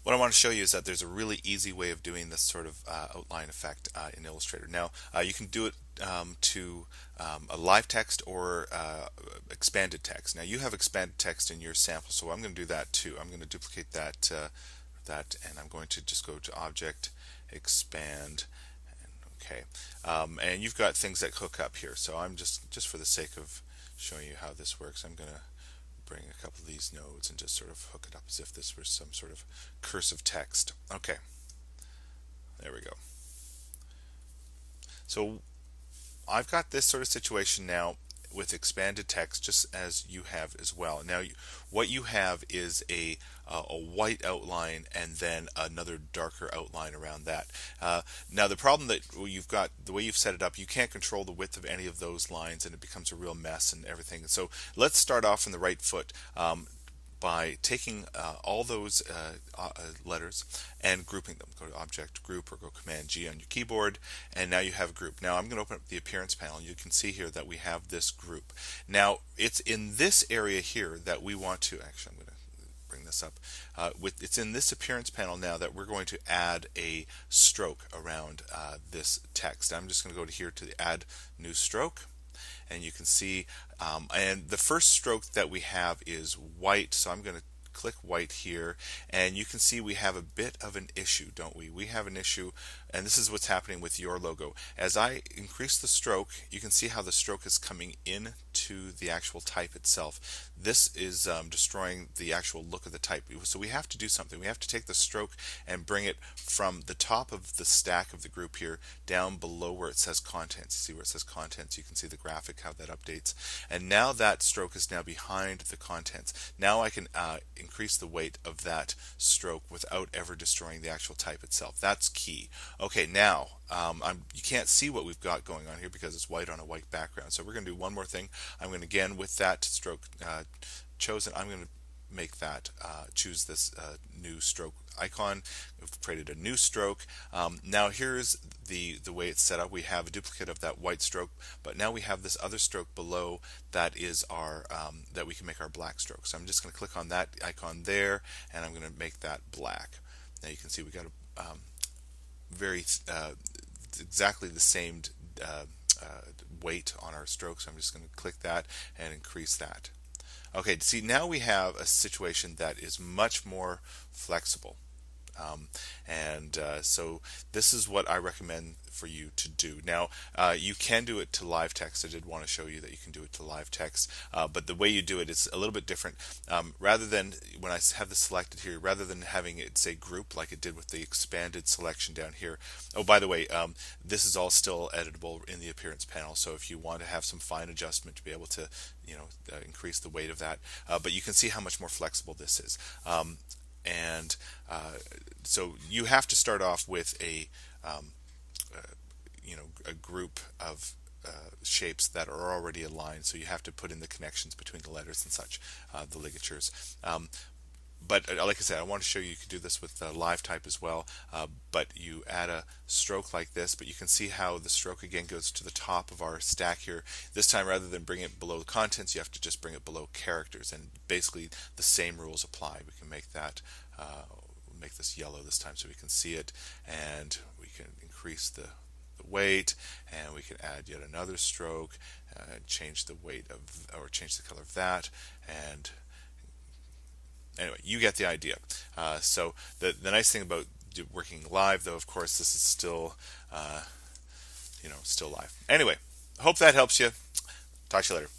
What I want to show you is that there's a really easy way of doing this sort of outline effect in Illustrator. Now, you can do it to a live text or expanded text. Now, you have expanded text in your sample, so I'm going to do that too. I'm going to duplicate that, and I'm going to just go to Object, Expand, and okay. And you've got things that hook up here. So I'm just for the sake of showing you how this works, I'm going to bring a couple of these nodes and just sort of hook it up as if this was some sort of cursive text. Okay, there we go. So I've got this sort of situation now with expanded text, just as you have as well. Now, what you have is a white outline and then another darker outline around that. Now, the problem that you've got, the way you've set it up, you can't control the width of any of those lines, and it becomes a real mess and everything. So let's start off on the right foot. By taking all those letters and grouping them. Go to Object, Group, or go Command G on your keyboard, and now you have a group. Now I'm going to open up the Appearance panel. You can see here that we have this group. Now it's in this area here that we want to, actually I'm going to bring this up, it's in this Appearance panel now that we're going to add a stroke around this text. I'm just going to go to here to the Add New Stroke, and you can see and the first stroke that we have is white, so I'm going to click white here, and you can see we have a bit of an issue, don't we? We have an issue, and this is what's happening with your logo. As I increase the stroke, you can see how the stroke is coming in to the actual type itself. This is destroying the actual look of the type. So we have to do something. We have to take the stroke and bring it from the top of the stack of the group here down below where it says contents. See where it says contents? You can see the graphic, how that updates. And now that stroke is now behind the contents. Now I can increase the weight of that stroke without ever destroying the actual type itself. That's key. Okay, now you can't see what we've got going on here because it's white on a white background. So we're going to do one more thing. I'm going to, again, with that stroke chosen, I'm going to make that choose this new stroke icon. We've created a new stroke. Now here's the way it's set up. We have a duplicate of that white stroke, but now we have this other stroke below that is our that we can make our black stroke. So I'm just going to click on that icon there, and I'm going to make that black. Now you can see we got a very exactly the same weight on our stroke, so I'm just going to click that and increase that. Okay, see, now we have a situation that is much more flexible. So this is what I recommend for you to do. Now, you can do it to live text. I did want to show you that you can do it to live text, but the way you do it is a little bit different. Rather than, when I have this selected here, rather than having it say group like it did with the expanded selection down here. Oh, by the way, this is all still editable in the Appearance panel, so if you want to have some fine adjustment to be able to, increase the weight of that, but you can see how much more flexible this is. And so you have to start off with a group of shapes that are already aligned. So you have to put in the connections between the letters and such, the ligatures. But like I said, I want to show you can do this with live type as well. But you add a stroke like this, but you can see how the stroke again goes to the top of our stack here. This time, rather than bring it below the contents, you have to just bring it below characters, and basically the same rules apply. We can make that make this yellow this time so we can see it, and we can increase the weight, and we can add yet another stroke, change the weight of, or change the color of that, and anyway, you get the idea. So the nice thing about working live, though, of course, this is still, still live. Anyway, hope that helps you. Talk to you later.